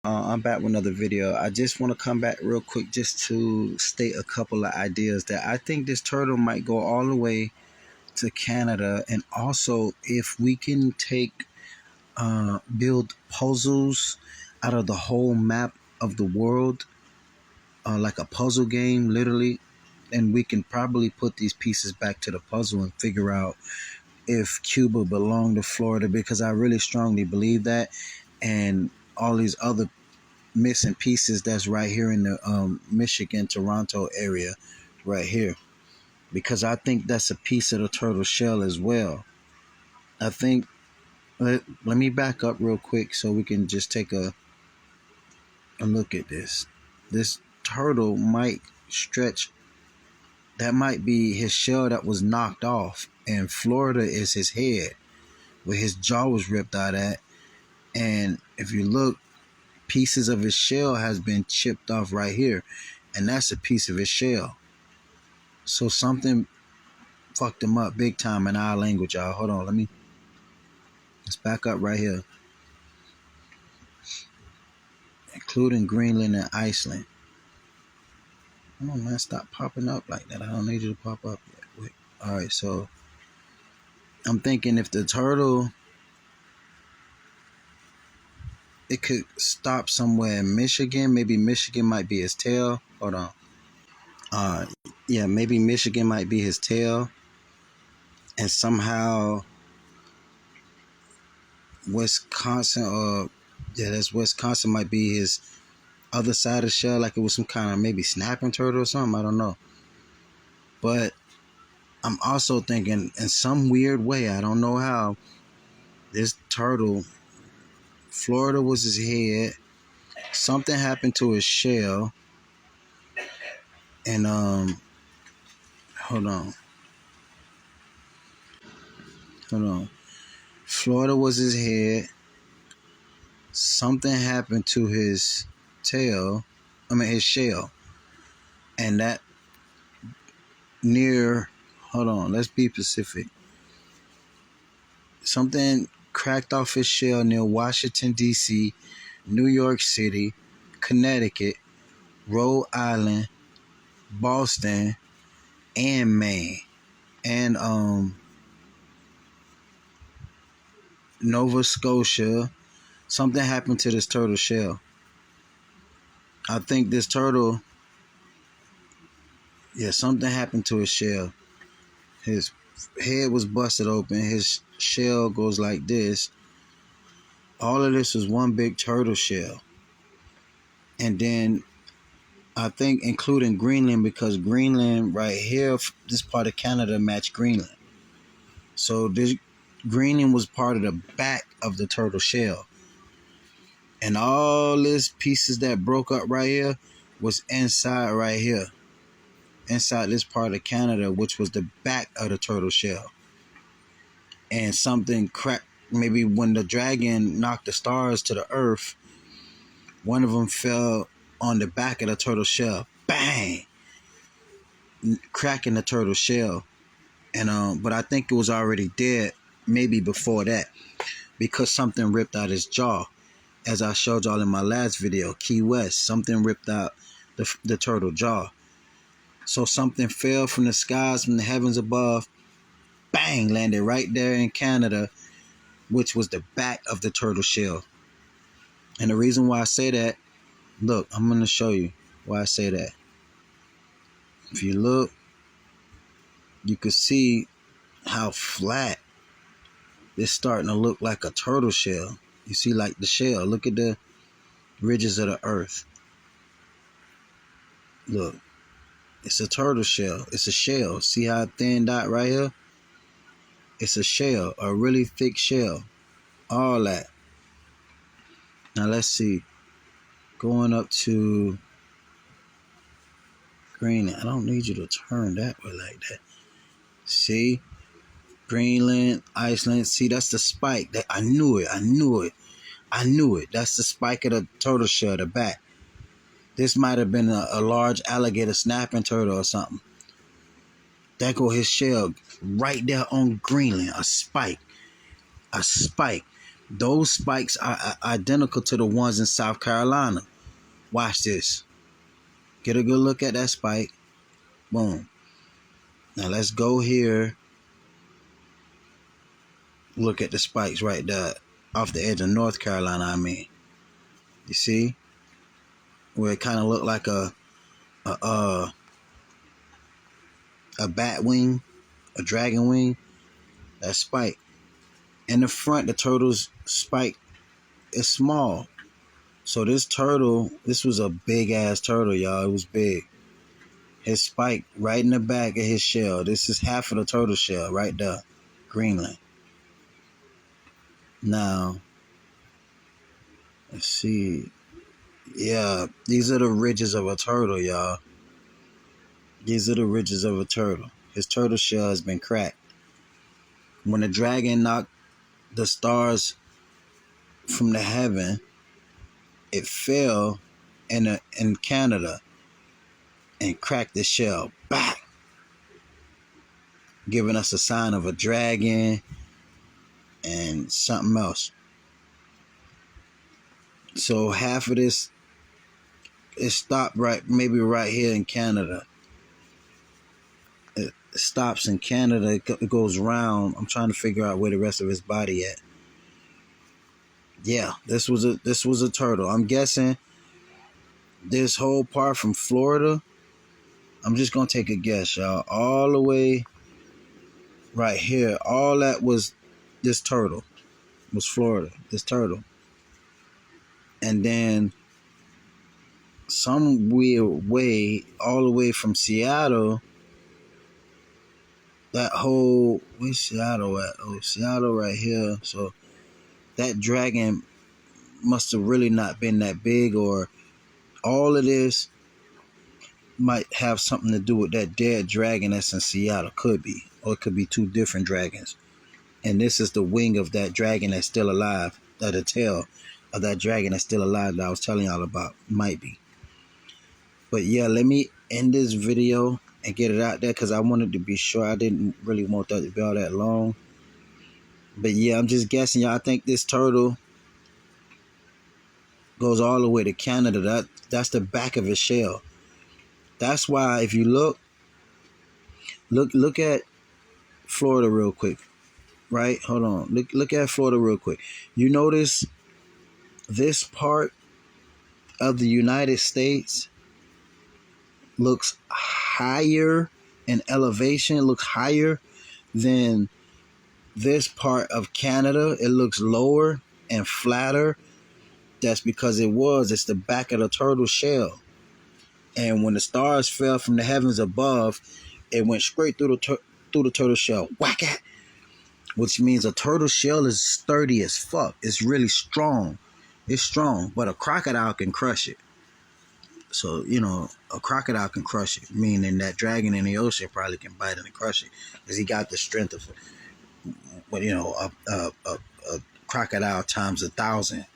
I'm back with another video. I just want to come back real quick just to state a couple of ideas that I think this turtle might go all the way to Canada, and also if we can take build puzzles out of the whole map of the world, like a puzzle game, literally, and we can probably put these pieces back to the puzzle and figure out if Cuba belonged to Florida, because I really strongly believe that, and all these other missing pieces that's right here in the Michigan, Toronto area, right here, because I think that's a piece of the turtle shell as well. I think let me back up real quick so we can just take a look at this. This turtle might stretch. That might be his shell that was knocked off, and Florida is his head, where his jaw was ripped out at. And if you look, pieces of his shell has been chipped off right here, and that's a piece of his shell. So something fucked him up big time in our language, y'all. Hold on, let's back up right here, including Greenland and Iceland. Come on, man, stop popping up like that. I don't need you to pop up yet. Wait. All right, so I'm thinking if the turtle, it could stop somewhere in Michigan. Maybe Michigan might be his tail. Hold on. Yeah, maybe Michigan might be his tail, and somehow Wisconsin, or yeah, that's Wisconsin, might be his other side of the shell, like it was some kind of maybe snapping turtle or something. I don't know. But I'm also thinking in some weird way, I don't know how, this turtle, Florida was his head. Something happened to his shell. And hold on. Florida was his head. Something happened to his tail. His shell. And that near, hold on, let's be specific. Something cracked off his shell near Washington, D.C., New York City, Connecticut, Rhode Island, Boston, and Maine, and Nova Scotia. Something happened to this turtle shell. I think this turtle, yeah, something happened to his shell. His head was busted open. His shell goes like this. All of this was one big turtle shell. And then I think including Greenland, because Greenland right here, this part of Canada matched Greenland. So this Greenland was part of the back of the turtle shell. And all this pieces that broke up right here was inside right here. Inside this part of Canada, which was the back of the turtle shell. And something cracked, maybe when the dragon knocked the stars to the earth, one of them fell on the back of the turtle shell. Bang! Cracking the turtle shell. And but I think it was already dead maybe before that, because something ripped out his jaw. As I showed y'all in my last video, Key West, something ripped out the turtle jaw. So something fell from the skies, from the heavens above, bang, landed right there in Canada, which was the back of the turtle shell. And the reason why I say that, look, I'm going to show you why I say that. If you look, you can see how flat it's starting to look like a turtle shell. You see, like the shell. Look at the ridges of the earth. Look, it's a turtle shell. It's a shell. See how thin dot right here? It's a shell, a really thick shell. All that. Now let's see. Going up to Greenland. I don't need you to turn that way like that. See? Greenland, Iceland. See, that's the spike. That I knew it. That's the spike of the turtle shell, the back. This might have been a large alligator snapping turtle or something. That go his shell right there on Greenland. A spike. Those spikes are identical to the ones in South Carolina. Watch this. Get a good look at that spike. Boom. Now let's go here. Look at the spikes right there off the edge of North Carolina, I mean. You see? Where it kind of looked like a bat wing, a dragon wing. That spike. In the front, the turtle's spike is small. So this turtle, this was a big ass turtle, y'all. It was big. His spike right in the back of his shell. This is half of the turtle shell right there. Greenland. Now, let's see. Yeah, these are the ridges of a turtle, y'all. These are the ridges of a turtle. His turtle shell has been cracked. When the dragon knocked the stars from the heaven, it fell in Canada and cracked the shell back, giving us a sign of a dragon and something else. So half of this is stopped maybe right here in Canada. It stops in Canada. It goes round. I'm trying to figure out where the rest of his body at. Yeah, this was a turtle. I'm guessing this whole part from Florida. I'm just gonna take a guess, y'all. All the way right here, all that was this turtle. Was Florida. This turtle. And then some weird way, all the way from Seattle. That whole, where's Seattle at? Oh, Seattle right here. So that dragon must have really not been that big, or all of this might have something to do with that dead dragon that's in Seattle. Could be. Or it could be two different dragons. And this is the wing of that dragon that's still alive. Or the tail of that dragon that's still alive that I was telling y'all about. Might be. But yeah, let me end this video and get it out there because I wanted to be sure. I didn't really want that to be all that long. But yeah, I'm just guessing, y'all. I think this turtle goes all the way to Canada. That's the back of his shell. That's why if you look at Florida real quick. Right? Hold on. Look at Florida real quick. You notice this part of the United States looks higher in elevation. It looks higher than this part of Canada. It looks lower and flatter. That's because it's the back of the turtle shell. And when the stars fell from the heavens above, it went straight through the turtle shell. Whack it. Which means a turtle shell is sturdy as fuck. It's really strong. It's strong, but a crocodile can crush it. So, a crocodile can crush it, meaning that dragon in the ocean probably can bite it and crush it because he got the strength of, a crocodile times 1,000.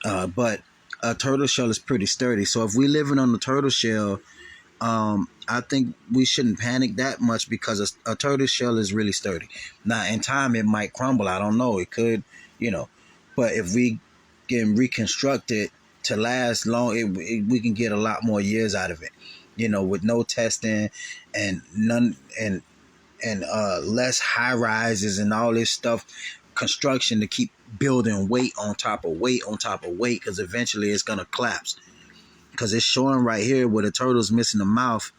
But a turtle shell is pretty sturdy. So if we're living on the turtle shell, I think we shouldn't panic that much because a turtle shell is really sturdy. Now, in time, it might crumble. I don't know. It could, but if we can reconstruct it to last long, we can get a lot more years out of it, with no testing and none and less high rises and all this stuff, construction to keep building weight on top of weight on top of weight, because eventually it's going to collapse. Because it's showing right here where the turtle's missing the mouth,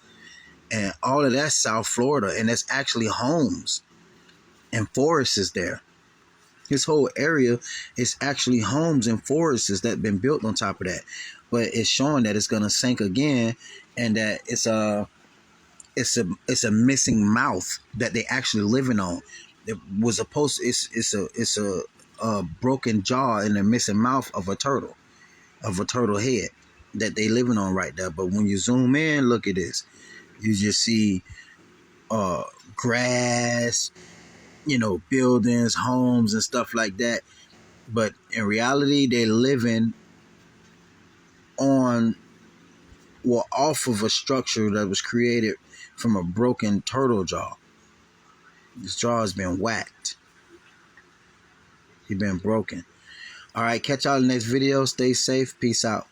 and all of that's South Florida, and that's actually homes and forests is there. This whole area is actually homes and forests that have been built on top of that. But it's showing that it's going to sink again, and that it's a missing mouth that they actually living on. It was supposed it's a broken jaw and a missing mouth of a turtle head that they living on right there. But when you zoom in, look at this. You just see grass, buildings, homes, and stuff like that. But in reality, they're living on or off of a structure that was created from a broken turtle jaw. This jaw has been whacked. He been broken. All right, catch y'all in the next video. Stay safe. Peace out.